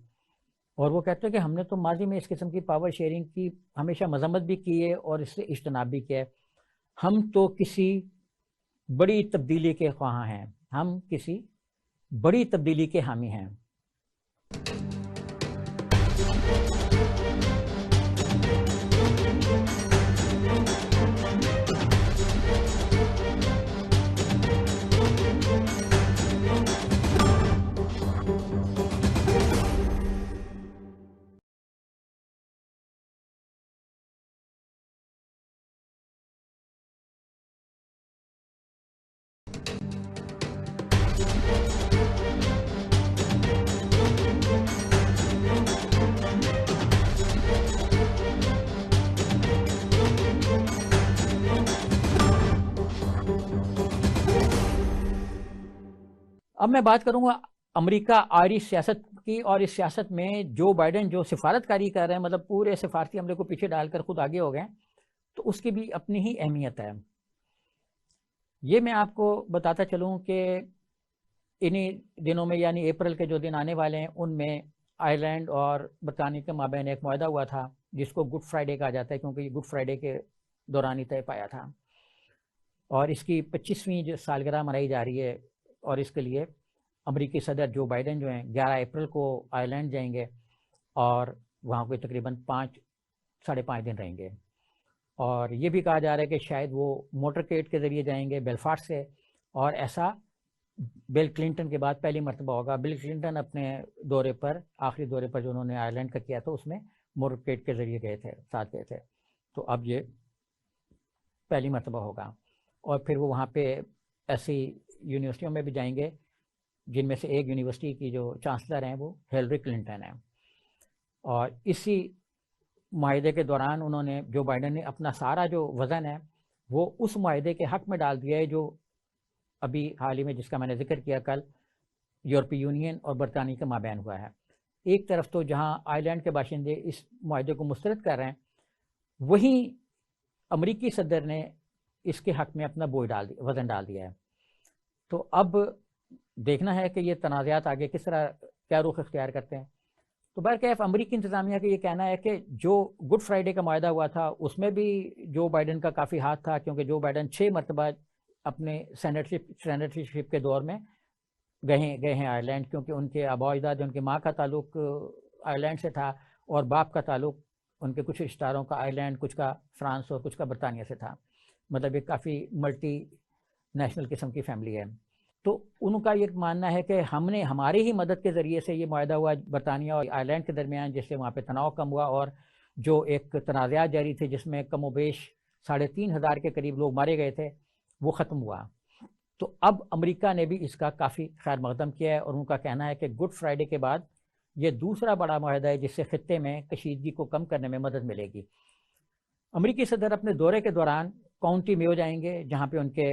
اور وہ کہتے ہیں کہ ہم نے تو ماضی میں اس قسم کی پاور شیئرنگ کی ہمیشہ مذمت بھی کی ہے اور اس سے اجتناب بھی کیا ہے، ہم تو کسی بڑی تبدیلی کے خواہاں ہیں، ہم کسی بڑی تبدیلی کے حامی ہیں۔ اب میں بات کروں گا امریکہ آئرش سیاست کی، اور اس سیاست میں جو بائیڈن جو سفارت کاری کر رہے ہیں، مطلب پورے سفارتی عملے کو پیچھے ڈال کر خود آگے ہو گئے، تو اس کی بھی اپنی ہی اہمیت ہے۔ یہ میں آپ کو بتاتا چلوں کہ انہی دنوں میں یعنی اپریل کے جو دن آنے والے ہیں ان میں آئرلینڈ اور برطانیہ کے مابین ایک معاہدہ ہوا تھا جس کو گڈ فرائیڈے کہا جاتا ہے، کیونکہ یہ گڈ فرائیڈے کے دوران ہی طے پایا تھا، اور اس کی 25ویں سالگرہ منائی جا رہی ہے، اور اس کے لیے امریکی صدر جو بائیڈن جو ہیں 11 اپریل کو آئرلینڈ جائیں گے، اور وہاں کوئی تقریباً 5-5.5 دن رہیں گے، اور یہ بھی کہا جا رہا ہے کہ شاید وہ موٹر کیٹ کے ذریعے جائیں گے بیلفاسٹ سے، اور ایسا بل کلنٹن کے بعد پہلی مرتبہ ہوگا۔ بل کلنٹن اپنے دورے پر، آخری دورے پر جو انہوں نے آئرلینڈ کا کیا تھا، اس میں موٹر کیٹ کے ذریعے گئے تھے، ساتھ گئے تھے، تو اب یہ پہلی مرتبہ ہوگا۔ اور پھر وہ وہاں پہ ایسی یونیورسٹیوں میں بھی جائیں گے جن میں سے ایک یونیورسٹی کی جو چانسلر ہیں وہ ہیلری کلنٹن ہیں، اور اسی معاہدے کے دوران انہوں نے، جو بائیڈن نے اپنا سارا جو وزن ہے وہ اس معاہدے کے حق میں ڈال دیا ہے جو ابھی حال ہی میں جس کا میں نے ذکر کیا کل، یورپی یونین اور برطانیہ کے مابین ہوا ہے۔ ایک طرف تو جہاں آئرلینڈ کے باشندے اس معاہدے کو مسترد کر رہے ہیں، وہیں امریکی صدر نے اس کے حق میں اپنا وزن ڈال دیا ہے۔ تو اب دیکھنا ہے کہ یہ تنازعات آگے کس طرح کیا رخ اختیار کرتے ہیں۔ تو بہرکیف امریکی انتظامیہ کا یہ کہنا ہے کہ جو گڈ فرائیڈے کا معاہدہ ہوا تھا اس میں بھی جو بائیڈن کا کافی ہاتھ تھا، کیونکہ جو بائیڈن 6 مرتبہ اپنے سینیٹرشپ کے دور میں گئے ہیں آئرلینڈ، کیونکہ ان کے آباء و اجداد، ان کے ماں کا تعلق آئرلینڈ سے تھا، اور باپ کا تعلق ان کے کچھ رشتہ داروں کا آئرلینڈ، کچھ کا فرانس اور کچھ کا برطانیہ سے تھا، مطلب ایک کافی ملٹی نیشنل قسم کی فیملی ہے۔ تو ان کا یہ ماننا ہے کہ ہم نے ہماری ہی مدد کے ذریعے سے یہ معاہدہ ہوا برطانیہ اور آئرلینڈ کے درمیان، جس سے وہاں پہ تناؤ کم ہوا، اور جو ایک تنازعات جاری تھے جس میں کم و بیش 3,500 کے قریب لوگ مارے گئے تھے، وہ ختم ہوا۔ تو اب امریکہ نے بھی اس کا کافی خیر مقدم کیا ہے، اور ان کا کہنا ہے کہ گڈ فرائیڈے کے بعد یہ دوسرا بڑا معاہدہ ہے جس سے خطے میں کشیدگی کو کم کرنے میں مدد ملے گی۔ امریکی صدر اپنے دورے کے دوران کاؤنٹی میو جائیں گے، جہاں پہ ان کے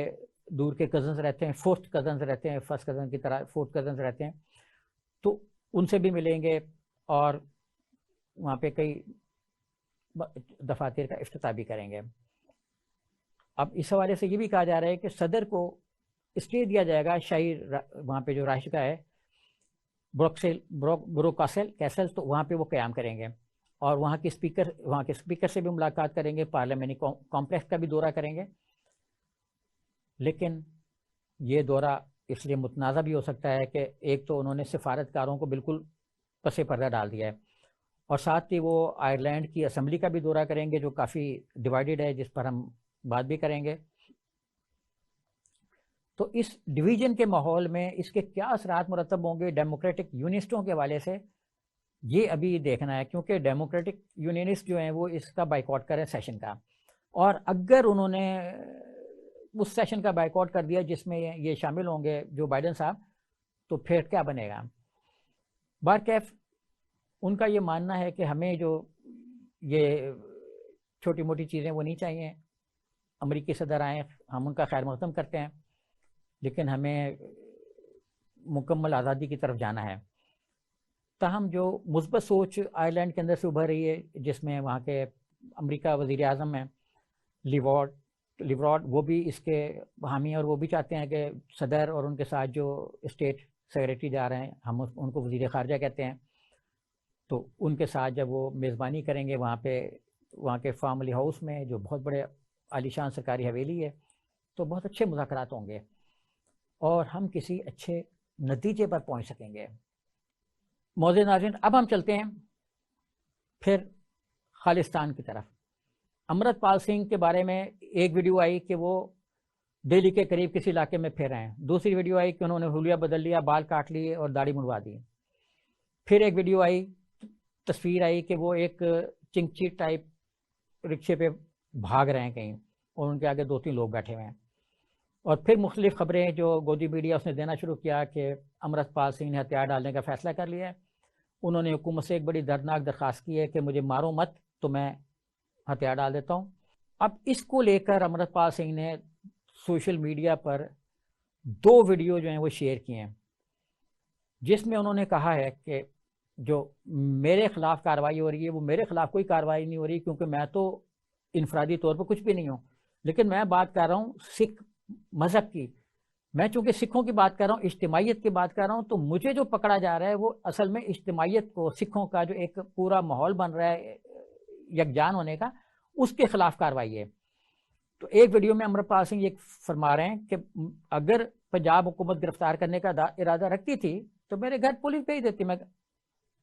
دور کے کزنز رہتے ہیں، فورتھ کزنز رہتے ہیں، فرسٹ کزن کی طرح فورتھ کزنز رہتے ہیں، تو ان سے بھی ملیں گے، اور وہاں پہ کئی دفاتر کا افتتاح بھی کریں گے۔ اب اس حوالے سے یہ بھی کہا جا رہا ہے کہ صدر کو اسٹے دیا جائے گا شاہی وہاں پہ جو رہائشگاہ ہے کیسل، تو وہاں پہ وہ قیام کریں گے، اور وہاں کے اسپیکر سے بھی ملاقات کریں گے، پارلیمنٹ کمپلیکس کا بھی دورہ کریں گے۔ لیکن یہ دورہ اس لیے متنازع بھی ہو سکتا ہے کہ ایک تو انہوں نے سفارتکاروں کو بالکل پس پردہ ڈال دیا ہے، اور ساتھ ہی وہ آئرلینڈ کی اسمبلی کا بھی دورہ کریں گے جو کافی ڈیوائیڈڈ ہے، جس پر ہم بات بھی کریں گے۔ تو اس ڈویژن کے ماحول میں اس کے کیا اثرات مرتب ہوں گے ڈیموکریٹک یونینسٹوں کے حوالے سے، یہ ابھی دیکھنا ہے، کیونکہ ڈیموکریٹک یونینسٹ جو ہیں وہ اس کا بائیکاٹ کریں سیشن کا، اور اگر انہوں نے اس سیشن کا بائیکاٹ کر دیا جس میں یہ شامل ہوں گے جو بائیڈن صاحب، تو پھر کیا بنے گا؟ بارکیف ان کا یہ ماننا ہے کہ ہمیں جو یہ چھوٹی موٹی چیزیں وہ نہیں چاہیے، امریکی صدر آئیں، ہم ان کا خیر مقدم کرتے ہیں، لیکن ہمیں مکمل آزادی کی طرف جانا ہے۔ تاہم جو مثبت سوچ آئرلینڈ کے اندر سے ابھر رہی ہے، جس میں وہاں کے امریکہ وزیر اعظم ہیں لیوراڈ، وہ بھی اس کے حامی ہیں، اور وہ بھی چاہتے ہیں کہ صدر اور ان کے ساتھ جو اسٹیٹ سیکریٹری جا رہے ہیں، ہم ان کو وزیر خارجہ کہتے ہیں، تو ان کے ساتھ جب وہ میزبانی کریں گے وہاں کے فارملی ہاؤس میں، جو بہت بڑے عالیشان سرکاری حویلی ہے، تو بہت اچھے مذاکرات ہوں گے، اور ہم کسی اچھے نتیجے پر پہنچ سکیں گے۔ معزز ناظرین، اب ہم چلتے ہیں پھر خالصتان کی طرف۔ امرت پال سنگھ کے بارے میں ایک ویڈیو آئی کہ وہ دہلی کے قریب کسی علاقے میں پھر رہے ہیں، دوسری ویڈیو آئی کہ انہوں نے حلیہ بدل لیا، بال کاٹ لیے اور داڑھی منڈوا دی، پھر ایک ویڈیو آئی، تصویر آئی کہ وہ ایک چنگچی ٹائپ رکشے پہ بھاگ رہے ہیں کہیں، اور ان کے آگے 2-3 لوگ بیٹھے ہوئے ہیں، اور پھر مختلف خبریں جو گودی میڈیا اس نے دینا شروع کیا کہ امرت پال سنگھ نے ہتھیار ڈالنے کا فیصلہ کر لیا ہے، انہوں نے حکومت سے ایک بڑی دردناک درخواست کی ہے کہ مجھے مارو مت تو میں ہتھیار ڈال دیتا ہوں۔ اب اس کو لے کر امرت پال سنگھ نے سوشل میڈیا پر 2 ویڈیو جو ہیں وہ شیئر کیے ہیں، جس میں انہوں نے کہا ہے کہ جو میرے خلاف کارروائی ہو رہی ہے وہ میرے خلاف کوئی کارروائی نہیں ہو رہی، کیونکہ میں تو انفرادی طور پر کچھ بھی نہیں ہوں، لیکن میں بات کر رہا ہوں سکھ مذہب کی، میں چونکہ سکھوں کی بات کر رہا ہوں، اجتماعیت کی بات کر رہا ہوں، تو مجھے جو پکڑا جا رہا ہے وہ اصل میں اجتماعیت کو، سکھوں کا جو ایک پورا ماحول بن رہا ہے یکجان ہونے کا، اس کے خلاف کارروائی ہے۔ تو ایک ویڈیو میں امرت پال سنگھ یہ فرما رہے ہیں کہ اگر پنجاب حکومت گرفتار کرنے کا ارادہ رکھتی تھی تو میرے گھر پولیس بھیج دیتی، میں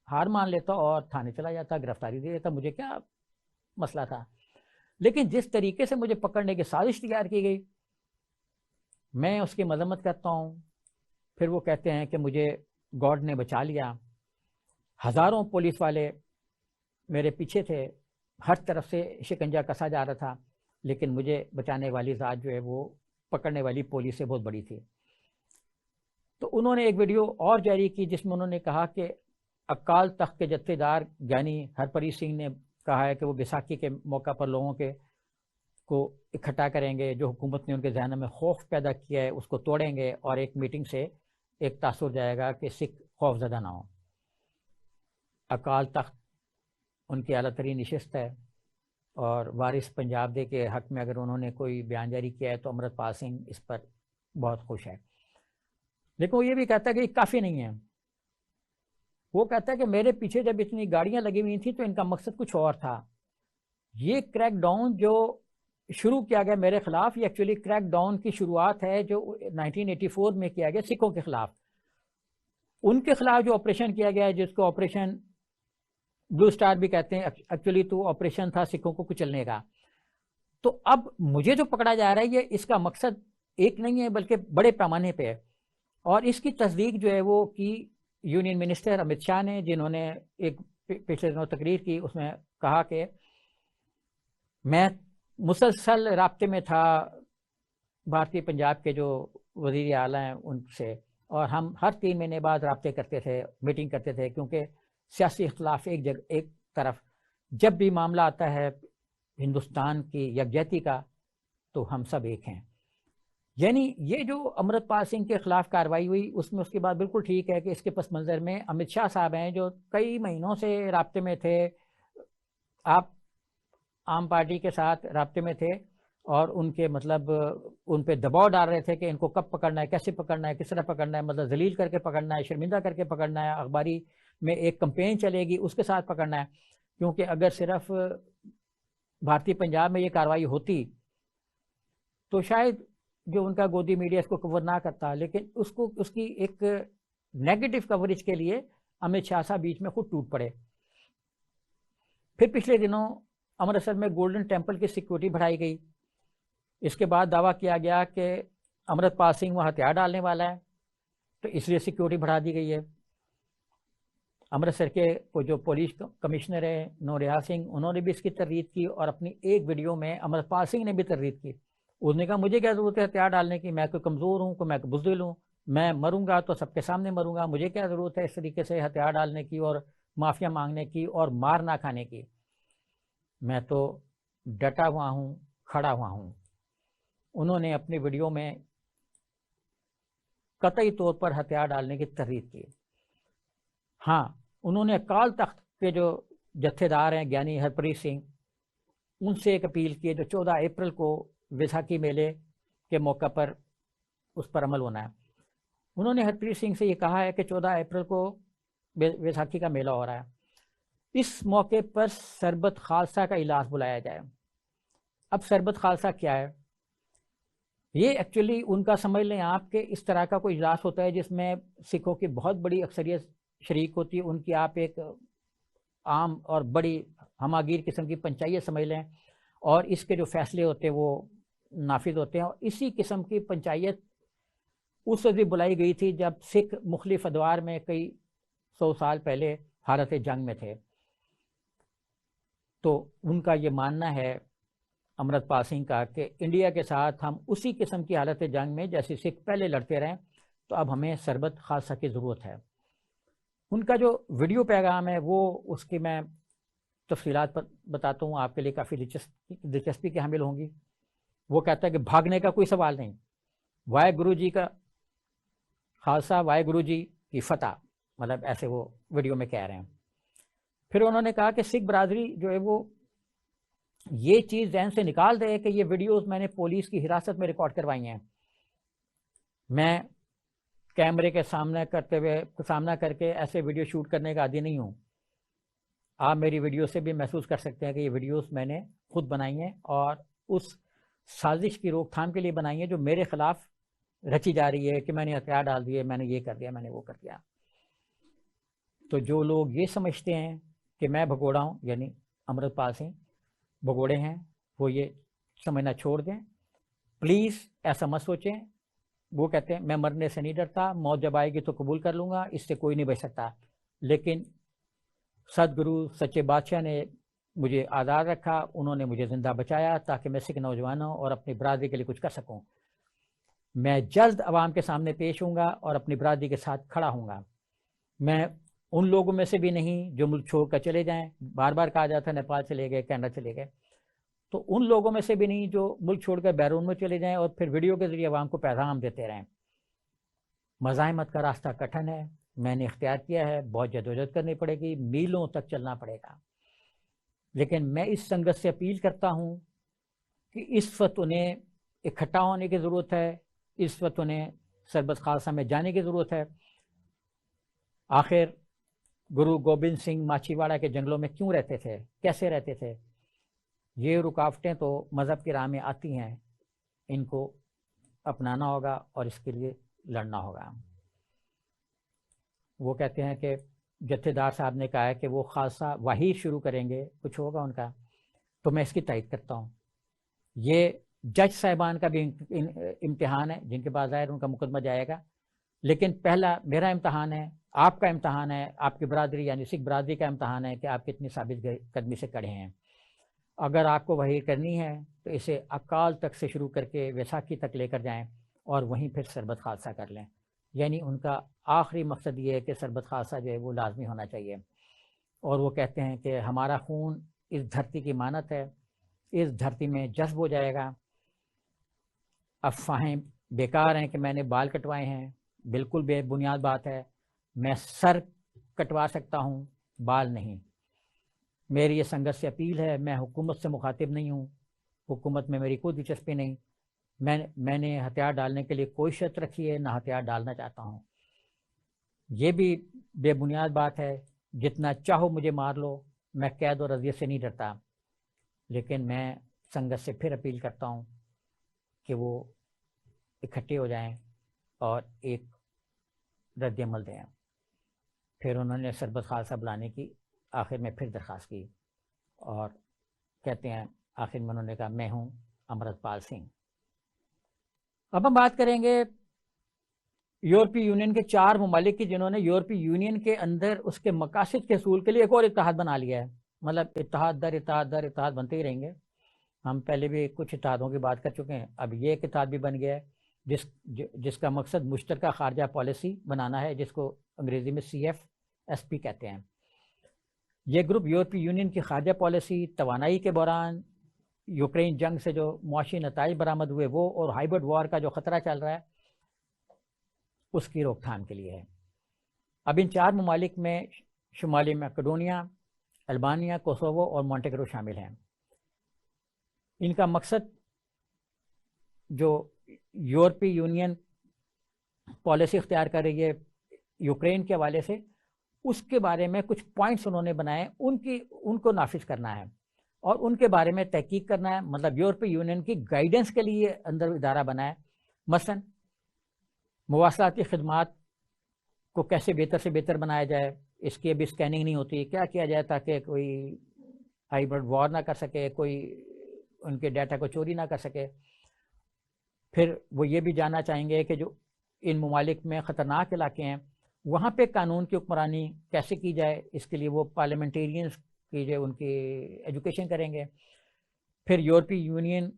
ہار مان لیتا اور تھانے چلا جاتا، گرفتاری دے دیتا، مجھے کیا مسئلہ تھا۔ لیکن جس طریقے سے مجھے پکڑنے کی سازش تیار کی گئی، میں اس کی مذمت کرتا ہوں۔ پھر وہ کہتے ہیں کہ مجھے گاڈ نے بچا لیا، ہزاروں پولیس والے میرے پیچھے تھے، ہر طرف سے شکنجہ کسا جا رہا تھا، لیکن مجھے بچانے والی ذات جو ہے وہ پکڑنے والی پولیس سے بہت بڑی تھی۔ تو انہوں نے ایک ویڈیو اور جاری کی جس میں انہوں نے کہا کہ اکال تخت کے جتھے دار گیانی ہرپریت سنگھ نے کہا ہے کہ وہ بیساکھی کے موقع پر لوگوں کو اکٹھا کریں گے، جو حکومت نے ان کے ذہن میں خوف پیدا کیا ہے اس کو توڑیں گے، اور ایک میٹنگ سے ایک تاثر جائے گا کہ سکھ خوف زدہ نہ ہو۔ اکال تخت ان کی اعلیٰ ترین نشست ہے، اور وارث پنجاب دے کے حق میں اگر انہوں نے کوئی بیان جاری کیا ہے تو امرت پال سنگھ اس پر بہت خوش ہے۔ لیکن وہ یہ بھی کہتا ہے کہ یہ کافی نہیں ہے، وہ کہتا ہے کہ میرے پیچھے جب اتنی گاڑیاں لگی ہوئی تھیں تو ان کا مقصد کچھ اور تھا۔ یہ کریک ڈاؤن جو شروع کیا گیا میرے خلاف، یہ ایکچولی کریک ڈاؤن کی شروعات ہے جو 1984 میں کیا گیا سکھوں کے خلاف۔ ان کے خلاف جو آپریشن کیا گیا ہے، جس کو آپریشن بلو سٹار بھی کہتے ہیں، ایکچولی تو آپریشن تھا سکھوں کو کچلنے کا۔ تو اب مجھے جو پکڑا جا رہا ہے یہ اس کا مقصد ایک نہیں ہے بلکہ بڑے پیمانے پہ ہے، اور اس کی تصدیق جو ہے وہ کی یونین منسٹر امت شاہ نے، جنہوں نے ایک پچھلے دنوں تقریر کی، اس میں کہا کہ میں مسلسل رابطے میں تھا بھارتی پنجاب کے جو وزیر اعلیٰ ہیں ان سے، اور ہم ہر 3 مہینے بعد رابطے کرتے تھے، میٹنگ کرتے تھے، کیونکہ سیاسی اختلاف ایک طرف، جب بھی معاملہ آتا ہے ہندوستان کی یکجہتی کا تو ہم سب ایک ہیں۔ یعنی یہ جو امرت پال سنگھ کے خلاف کارروائی ہوئی، اس میں اس کی بات بالکل ٹھیک ہے کہ اس کے پس منظر میں امت شاہ صاحب ہیں جو کئی مہینوں سے رابطے میں تھے، آپ عام پارٹی کے ساتھ رابطے میں تھے، اور ان کے مطلب ان پہ دباؤ ڈال رہے تھے کہ ان کو کب پکڑنا ہے، کیسے پکڑنا ہے، کس طرح پکڑنا ہے، مطلب ذلیل کر کے پکڑنا ہے، شرمندہ کر کے پکڑنا ہے، اخباری میں ایک کمپین چلے گی اس کے ساتھ پکڑنا ہے۔ کیونکہ اگر صرف بھارتی پنجاب میں یہ کارروائی ہوتی تو شاید جو ان کا گودی میڈیا اس کو کور نہ کرتا، لیکن اس کی ایک نیگیٹو کوریج کے لیے امت شاہ صاحب بیچ میں خود ٹوٹ پڑے۔ پھر پچھلے دنوں امرتسر میں گولڈن ٹیمپل کی سیکورٹی بڑھائی گئی، اس کے بعد دعویٰ کیا گیا کہ امرت پال سنگھ وہاں ہتھیار ڈالنے والا ہے، تو اس لیے سیکورٹی بڑھا دی گئی ہے۔ امرتسر کے جو پولیس کمشنر ہے نوریال سنگھ، انہوں نے بھی اس کی تردید کی، اور اپنی ایک ویڈیو میں امرت پال سنگھ نے بھی تردید کی۔ اس نے کہا مجھے کیا ضرورت ہے ہتھیار ڈالنے کی، میں کوئی کمزور ہوں، کوئی میں بزدل ہوں، میں مروں گا تو سب کے سامنے مروں گا، مجھے کیا ضرورت ہے اس طریقے سے ہتھیار ڈالنے کی اور معافیا مانگنے کی اور مار نہ کھانے کی، میں تو ڈٹا ہوا ہوں، کھڑا ہوا ہوں۔ انہوں نے اپنی ویڈیو میں قطعی طور پر ہتھیار ڈالنے کی تردید کی۔ ہاں، انہوں نے اکال تخت کے جو جتھے دار ہیں گیانی ہرپریت سنگھ، ان سے ایک اپیل کی جو 14 اپریل کو ویساکھی میلے کے موقع پر اس پر عمل ہونا ہے۔ انہوں نے ہرپریت سنگھ سے یہ کہا ہے کہ 14 اپریل کو ویساکھی کا میلہ ہو رہا ہے، اس موقع پر سربت خالصہ کا اجلاس بلایا جائے۔ اب سربت خالصہ کیا ہے؟ یہ ایکچولی ان کا سمجھ لیں آپ کہ اس طرح کا کوئی اجلاس ہوتا ہے جس میں سکھوں کی بہت بڑی اکثریت شریک ہوتی ہے، ان کی آپ ایک عام اور بڑی ہماگیر قسم کی پنچایت سمجھ لیں، اور اس کے جو فیصلے ہوتے ہیں وہ نافذ ہوتے ہیں، اور اسی قسم کی پنچایت اس وقت بھی بلائی گئی تھی جب سکھ مختلف ادوار میں کئی 100 سال پہلے حالت جنگ میں تھے۔ تو ان کا یہ ماننا ہے امرت پال سنگھ کا کہ انڈیا کے ساتھ ہم اسی قسم کی حالت جنگ میں جیسے سکھ پہلے لڑتے رہیں، تو اب ہمیں سربت خالصہ کی ضرورت ہے۔ ان کا جو ویڈیو پیغام ہے وہ اس کی میں تفصیلات پر بتاتا ہوں، آپ کے لیے کافی دلچسپی کے حامل ہوں گی۔ وہ کہتا ہے کہ بھاگنے کا کوئی سوال نہیں، وائے گرو جی کا خالصہ، وائے گرو جی کی فتح، مطلب ایسے وہ ویڈیو میں کہہ رہے ہیں۔ پھر انہوں نے کہا کہ سکھ برادری جو ہے وہ یہ چیز ذہن سے نکال دے کہ یہ ویڈیوز میں نے پولیس کی حراست میں ریکارڈ کروائی ہیں، میں کیمرے کے سامنا کر کے ایسے ویڈیو شوٹ کرنے کا عادی نہیں ہوں۔ آپ میری ویڈیو سے بھی محسوس کر سکتے ہیں کہ یہ ویڈیوز میں نے خود بنائی ہیں، اور اس سازش کی روک تھام کے لیے بنائی ہیں جو میرے خلاف رچی جا رہی ہے کہ میں نے ہتھیار ڈال دیے، میں نے یہ کر دیا، میں نے وہ کر دیا۔ تو جو لوگ یہ سمجھتے ہیں کہ میں بھگوڑا ہوں، یعنی امرت پال سنگھ بھگوڑے ہیں، وہ یہ سمجھنا چھوڑ دیں، پلیز ایسا مت سوچیں۔ وہ کہتے ہیں میں مرنے سے نہیں ڈرتا، موت جب آئے گی تو قبول کر لوں گا، اس سے کوئی نہیں بچ سکتا، لیکن سدگرو سچے بادشاہ نے مجھے آزاد رکھا، انہوں نے مجھے زندہ بچایا تاکہ میں سکھ نوجوانوں اور اپنی برادری کے لیے کچھ کر سکوں۔ میں جلد عوام کے سامنے پیش ہوں گا اور اپنی برادری کے ساتھ کھڑا ہوں گا۔ میں ان لوگوں میں سے بھی نہیں جو ملک چھوڑ کر چلے جائیں، بار بار کہا جاتا ہے نیپال چلے گئے، کینیڈا چلے گئے، تو ان لوگوں میں سے بھی نہیں جو ملک چھوڑ کر بیرون میں چلے جائیں اور پھر ویڈیو کے ذریعے عوام کو پیغام دیتے رہیں۔ مزاحمت کا راستہ کٹھن ہے، میں نے اختیار کیا ہے، بہت جدوجہد کرنی پڑے گی، میلوں تک چلنا پڑے گا، لیکن میں اس سنگت سے اپیل کرتا ہوں کہ اس وقت انہیں اکٹھا ہونے کی ضرورت ہے، اس وقت انہیں سربت خالصہ میں جانے کی ضرورت ہے۔ آخر گرو گوبند سنگھ ماچھی واڑہ کے جنگلوں میں کیوں رہتے تھے، کیسے رہتے تھے؟ یہ رکاوٹیں تو مذہب کی راہ میں آتی ہیں، ان کو اپنانا ہوگا اور اس کے لیے لڑنا ہوگا۔ وہ کہتے ہیں کہ جتھے دار صاحب نے کہا ہے کہ وہ خالصہ واحد شروع کریں گے، کچھ ہوگا ان کا، تو میں اس کی تائید کرتا ہوں۔ یہ جج صاحبان کا بھی امتحان ہے جن کے بعد ظاہر ان کا مقدمہ جائے گا، لیکن پہلا میرا امتحان ہے، آپ کا امتحان ہے، آپ کی برادری یعنی سکھ برادری کا امتحان ہے کہ آپ کتنی ثابت قدمی سے کڑے ہیں۔ اگر آپ کو وحی کرنی ہے تو اسے اکال تک سے شروع کر کے ویساکھی تک لے کر جائیں اور وہیں پھر سربت خالصہ کر لیں۔ یعنی ان کا آخری مقصد یہ ہے کہ سربت خالصہ جو ہے وہ لازمی ہونا چاہیے، اور وہ کہتے ہیں کہ ہمارا خون اس دھرتی کی مانت ہے، اس دھرتی میں جذب ہو جائے گا۔ افواہیں بیکار ہیں کہ میں نے بال کٹوائے ہیں، بالکل بے بنیاد بات ہے۔ میں سر کٹوا سکتا ہوں، بال نہیں۔ میری یہ سنگت سے اپیل ہے، میں حکومت سے مخاطب نہیں ہوں، حکومت میں میری کوئی دلچسپی نہیں، میں نے ہتھیار ڈالنے کے لیے کوئی شرط رکھی ہے، نہ ہتھیار ڈالنا چاہتا ہوں۔ یہ بھی بے بنیاد بات ہے، جتنا چاہو مجھے مار لو، میں قید اور اذیت سے نہیں ڈرتا، لیکن میں سنگت سے پھر اپیل کرتا ہوں کہ وہ اکٹھے ہو جائیں اور ایک رد عمل دیں۔ پھر انہوں نے سربت خالصہ بلانے کی آخر میں پھر درخواست کی، اور کہتے ہیں آخر میں انہوں نے کہا میں ہوں امرت پال سنگھ۔ اب ہم بات کریں گے یورپی یونین کے 4 ممالک کی جنہوں نے یورپی یونین کے اندر اس کے مقاصد کے حصول کے لیے ایک اور اتحاد بنا لیا ہے۔ مطلب اتحاد در اتحاد در اتحاد بنتے ہی رہیں گے۔ ہم پہلے بھی کچھ اتحادوں کی بات کر چکے ہیں، اب یہ ایک اتحاد بھی بن گیا ہے جس کا مقصد مشترکہ خارجہ پالیسی بنانا ہے، جس کو انگریزی میں CFSP کہتے ہیں۔ یہ گروپ یورپی یونین کی خارجہ پالیسی، توانائی کے بحران، یوکرین جنگ سے جو معاشی نتائج برآمد ہوئے وہ، اور ہائبرڈ وار کا جو خطرہ چل رہا ہے اس کی روک تھام کے لیے ہے۔ اب ان 4 ممالک میں شمالی میکڈونیا، البانیہ، کوسوو اور مونٹیگرو شامل ہیں۔ ان کا مقصد جو یورپی یونین پالیسی اختیار کر رہی ہے یوکرین کے حوالے سے، اس کے بارے میں کچھ پوائنٹس انہوں نے بنائے، ان کو نافذ کرنا ہے اور ان کے بارے میں تحقیق کرنا ہے۔ مطلب یورپی یونین کی گائیڈنس کے لیے اندر ادارہ بنا ہے۔ مثلا مواصلاتی خدمات کو کیسے بہتر سے بہتر بنایا جائے، اس کی ابھی اسکیننگ نہیں ہوتی، کیا کیا جائے تاکہ کوئی ہائبرڈ وار نہ کر سکے، کوئی ان کے ڈیٹا کو چوری نہ کر سکے۔ پھر وہ یہ بھی جاننا چاہیں گے کہ جو ان ممالک میں خطرناک علاقے ہیں وہاں پہ قانون کی حکمرانی کیسے کی جائے، اس کے لیے وہ پارلیمنٹیرینز کی جو ان کی ایجوکیشن کریں گے۔ پھر یورپی یونین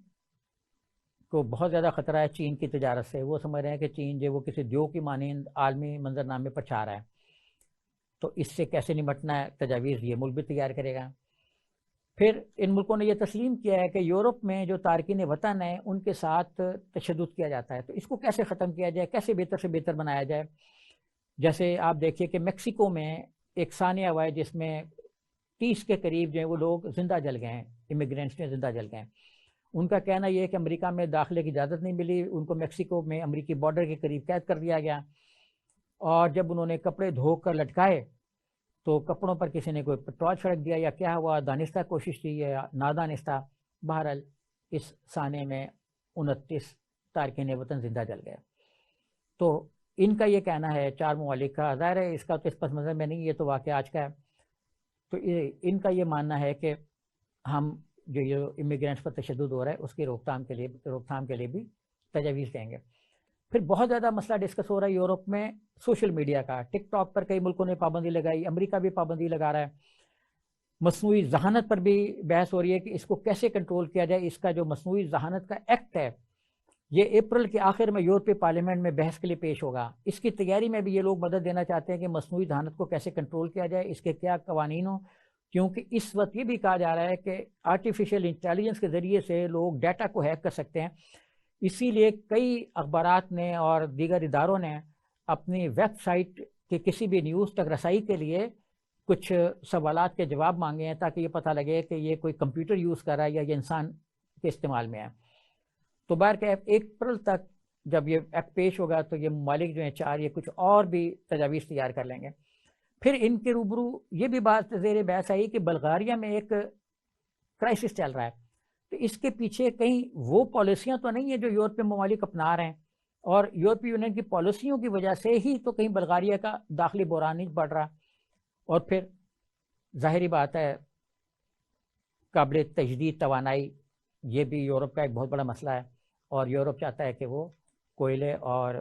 کو بہت زیادہ خطرہ ہے چین کی تجارت سے، وہ سمجھ رہے ہیں کہ چین جو وہ کسی دیو کی مانند عالمی منظرنامے پر چھا رہا ہے، تو اس سے کیسے نمٹنا ہے تجاویز یہ ملک بھی تیار کرے گا۔ پھر ان ملکوں نے یہ تسلیم کیا ہے کہ یورپ میں جو تارکین وطن ہیں ان کے ساتھ تشدد کیا جاتا ہے، تو اس کو کیسے ختم کیا جائے، کیسے بہتر سے بہتر بنایا جائے۔ جیسے آپ دیکھیے کہ میکسیکو میں ایک ثانیہ ہوا ہے جس میں 30 کے قریب جو ہیں وہ لوگ زندہ جل گئے ہیں، امیگرینٹس میں زندہ جل گئے ہیں۔ ان کا کہنا یہ ہے کہ امریکہ میں داخلے کی اجازت نہیں ملی، ان کو میکسیکو میں امریکی بارڈر کے قریب قید کر دیا گیا، اور جب انہوں نے کپڑے دھو کر لٹکائے تو کپڑوں پر کسی نے کوئی پٹرول چھڑک دیا، یا کیا ہوا، دانستہ کوشش تھی یا نادانستہ، بہرحال اس سانے میں 29 تارکین وطن زندہ جل گئے۔ تو ان کا یہ کہنا ہے 4 ممالک کا، ظاہر ہے اس کا تو اس پس منظر میں نہیں، یہ تو واقعہ آج کا ہے، تو ان کا یہ ماننا ہے کہ ہم جو یہ امیگرینٹس پر تشدد ہو رہا ہے اس کی روک تھام کے لیے بھی تجاویز دیں گے۔ پھر بہت زیادہ مسئلہ ڈسکس ہو رہا ہے یورپ میں سوشل میڈیا کا۔ ٹک ٹاک پر کئی ملکوں نے پابندی لگائی، امریکہ بھی پابندی لگا رہا ہے۔ مصنوعی ذہانت پر بھی بحث ہو رہی ہے کہ اس کو کیسے کنٹرول کیا جائے۔ اس کا جو مصنوعی ذہانت کا ایکٹ ہے یہ اپریل کے آخر میں یورپی پارلیمنٹ میں بحث کے لیے پیش ہوگا۔ اس کی تیاری میں بھی یہ لوگ مدد دینا چاہتے ہیں کہ مصنوعی ذہانت کو کیسے کنٹرول کیا جائے، اس کے کیا قوانین ہوں، کیونکہ اس وقت یہ بھی کہا جا رہا ہے کہ آرٹیفیشل انٹیلیجنس کے ذریعے سے لوگ ڈیٹا کو ہیک کر سکتے ہیں۔ اسی لیے کئی اخبارات نے اور دیگر اداروں نے اپنی ویب سائٹ کی کسی بھی نیوز تک رسائی کے لیے کچھ سوالات کے جواب مانگے ہیں تاکہ یہ پتہ لگے کہ یہ کوئی کمپیوٹر یوز کر رہا ہے یا یہ انسان کے استعمال میں ہے۔ تو بہرکیف 1 اپریل تک جب یہ ایکٹ پیش ہوگا تو یہ ممالک جو ہیں 4 یہ کچھ اور بھی تجاویز تیار کر لیں گے۔ پھر ان کے روبرو یہ بھی بات زیر بحث آئی کہ بلغاریہ میں ایک کرائسس چل رہا ہے، تو اس کے پیچھے کہیں وہ پالیسیاں تو نہیں ہیں جو یورپی ممالک اپنا رہے ہیں، اور یورپی یونین کی پالیسیوں کی وجہ سے ہی تو کہیں بلغاریہ کا داخلی بحران نہیں بڑھ رہا۔ اور پھر ظاہری بات ہے قابل تجدید توانائی یہ بھی یورپ کا ایک بہت بڑا مسئلہ ہے، اور یورپ چاہتا ہے کہ وہ کوئلے اور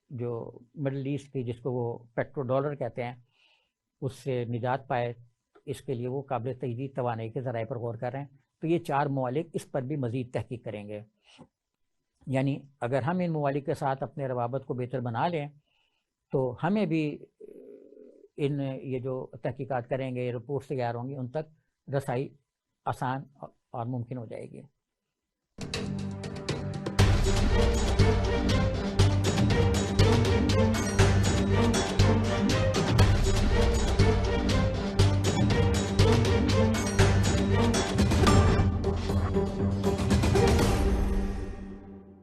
جو مڈل ایسٹ کی جس کو وہ پیٹرو ڈالر کہتے ہیں اس سے نجات پائے، اس کے لیے وہ قابل تجدید توانائی کے ذرائع پر غور کر رہے ہیں۔ تو یہ 4 ممالک اس پر بھی مزید تحقیق کریں گے۔ یعنی اگر ہم ان ممالک کے ساتھ اپنے روابط کو بہتر بنا لیں تو ہمیں بھی یہ جو تحقیقات کریں گے، رپورٹس تیار ہوں گی، ان تک رسائی آسان اور ممکن ہو جائے گی۔